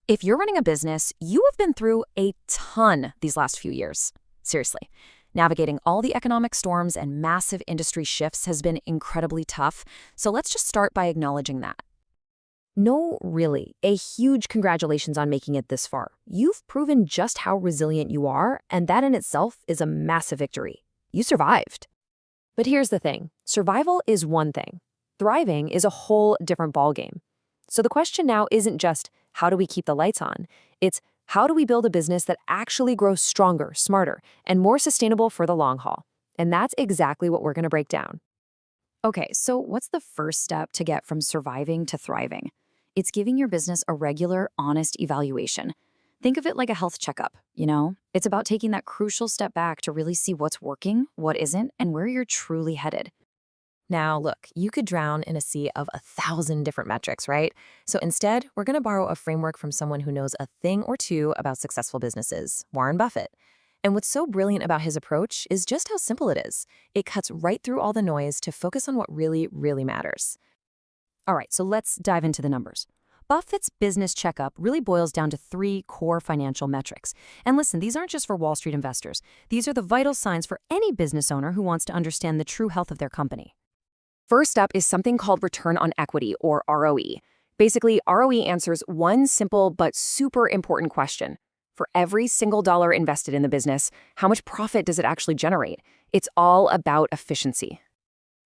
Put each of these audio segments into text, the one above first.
If you're running a business, you have been through a ton these last few years. Seriously. Navigating all the economic storms and massive industry shifts has been incredibly tough, so let's just start by acknowledging that. No, really. A huge congratulations on making it this far. You've proven just how resilient you are, and that in itself is a massive victory. You survived. But here's the thing. Survival is one thing. Thriving is a whole different ballgame. So the question now isn't just, how do we keep the lights on? It's, how do we build a business that actually grows stronger, smarter, and more sustainable for the long haul? And that's exactly what we're going to break down. Okay, so what's the first step to get from surviving to thriving? It's giving your business a regular, honest evaluation. Think of it like a health checkup, you know? It's about taking that crucial step back to really see what's working, what isn't, and where you're truly headed. Now, look, you could drown in a sea of 1,000 different metrics, right? So instead, we're going to borrow a framework from someone who knows a thing or two about successful businesses, Warren Buffett. And what's so brilliant about his approach is just how simple it is. It cuts right through all the noise to focus on what really, really matters. All right, so let's dive into the numbers. Buffett's business checkup really boils down to 3 core financial metrics. And listen, these aren't just for Wall Street investors. These are the vital signs for any business owner who wants to understand the true health of their company. First up is something called return on equity, or ROE. Basically, ROE answers one simple but super important question. For every single dollar invested in the business, how much profit does it actually generate? It's all about efficiency.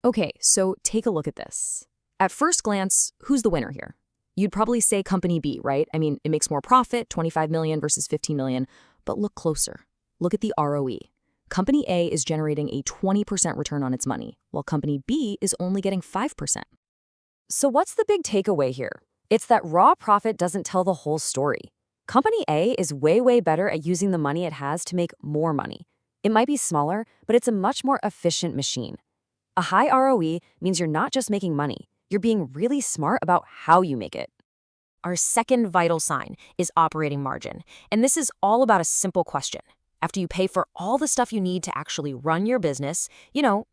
Okay, so take a look at this. At first glance, who's the winner here? You'd probably say company B, right? I mean, it makes more profit, 25 million versus 15 million, but look closer. Look at the ROE. Company A is generating a 20% return on its money, while Company B is only getting 5%. So what's the big takeaway here? It's that raw profit doesn't tell the whole story. Company A is way better at using the money it has to make more money. It might be smaller, but it's a much more efficient machine. A high ROE means you're not just making money, you're being really smart about how you make it. Our second vital sign is operating margin, and this is all about a simple question. After you pay for all the stuff you need to actually run your business,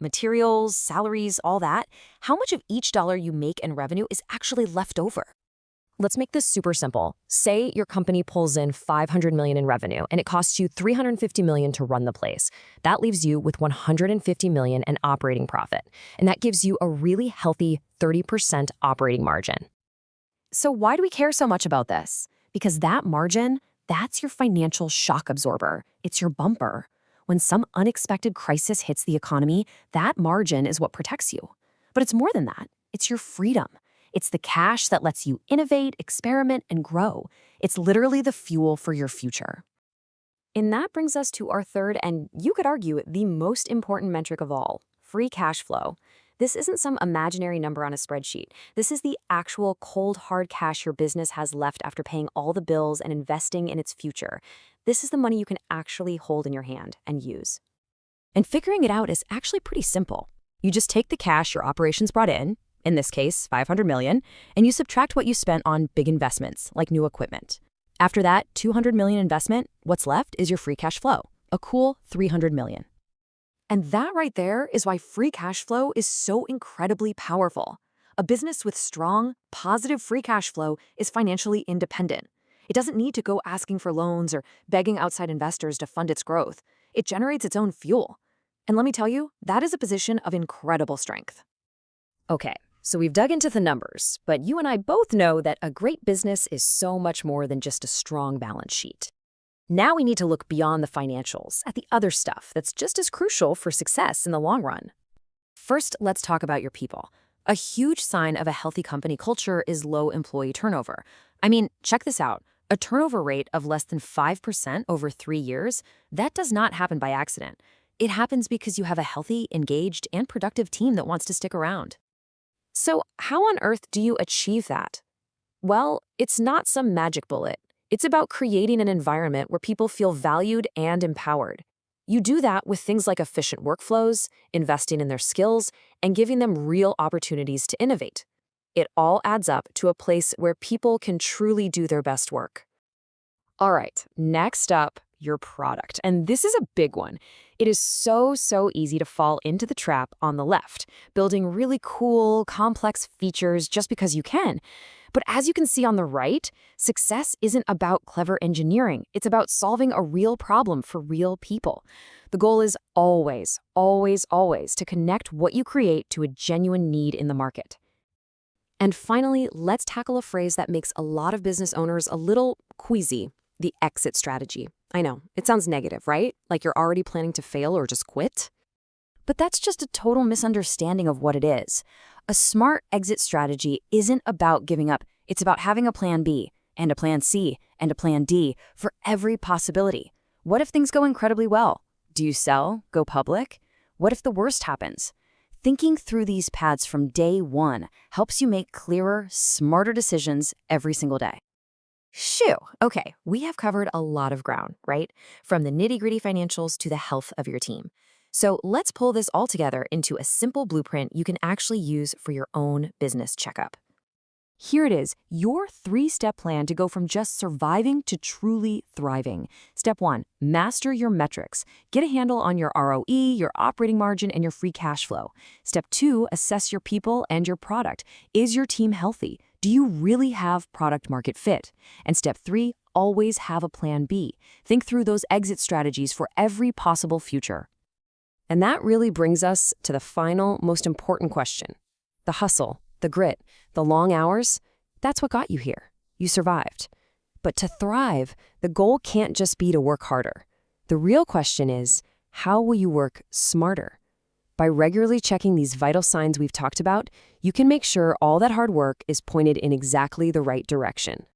materials, salaries, all that, how much of each dollar you make in revenue is actually left over? Let's make this super simple. Say your company pulls in $500 million in revenue and it costs you $350 million to run the place. That leaves you with $150 million in operating profit, and that gives you a really healthy 30% operating margin. So why do we care so much about this? Because that margin, that's your financial shock absorber. It's your bumper. When some unexpected crisis hits the economy, that margin is what protects you. But it's more than that. It's your freedom. It's the cash that lets you innovate, experiment, and grow. It's literally the fuel for your future. And that brings us to our third, and you could argue, the most important metric of all, free cash flow. This isn't some imaginary number on a spreadsheet. This is the actual cold, hard cash your business has left after paying all the bills and investing in its future. This is the money you can actually hold in your hand and use. And figuring it out is actually pretty simple. You just take the cash your operations brought in this case, $500 million, and you subtract what you spent on big investments, like new equipment. After that $200 million investment, what's left is your free cash flow, a cool $300 million. And that right there is why free cash flow is so incredibly powerful. A business with strong, positive free cash flow is financially independent. It doesn't need to go asking for loans or begging outside investors to fund its growth. It generates its own fuel. And let me tell you, that is a position of incredible strength. Okay, so we've dug into the numbers, but you and I both know that a great business is so much more than just a strong balance sheet. Now we need to look beyond the financials at the other stuff that's just as crucial for success in the long run. First, let's talk about your people. A huge sign of a healthy company culture is low employee turnover. I mean, check this out. A turnover rate of less than 5% over 3 years, that does not happen by accident. It happens because you have a healthy, engaged, and productive team that wants to stick around. So how on earth do you achieve that? Well, it's not some magic bullet. It's about creating an environment where people feel valued and empowered. You do that with things like efficient workflows, investing in their skills, and giving them real opportunities to innovate. It all adds up to a place where people can truly do their best work. All right, next up, your product. And this is a big one. It is so easy to fall into the trap on the left, building really cool, complex features just because you can. But as you can see on the right, success isn't about clever engineering. It's about solving a real problem for real people. The goal is always, always, always to connect what you create to a genuine need in the market. And finally, let's tackle a phrase that makes a lot of business owners a little queasy: the exit strategy. I know, it sounds negative, right? Like you're already planning to fail or just quit. But that's just a total misunderstanding of what it is. A smart exit strategy isn't about giving up. It's about having a plan B, and a plan C, and a plan D for every possibility. What if things go incredibly well? Do you sell? Go public? What if the worst happens? Thinking through these paths from day one helps you make clearer, smarter decisions every single day. Shoo! Okay, we have covered a lot of ground, right? From the nitty-gritty financials to the health of your team. So let's pull this all together into a simple blueprint you can actually use for your own business checkup. Here it is, your 3-step plan to go from just surviving to truly thriving. Step 1, master your metrics. Get a handle on your ROE, your operating margin, and your free cash flow. Step 2, assess your people and your product. Is your team healthy? Do you really have product market fit? And step 3, always have a plan B. Think through those exit strategies for every possible future. And that really brings us to the final, most important question. The hustle, the grit, the long hours, that's what got you here. You survived. But to thrive, the goal can't just be to work harder. The real question is, how will you work smarter? By regularly checking these vital signs we've talked about, you can make sure all that hard work is pointed in exactly the right direction.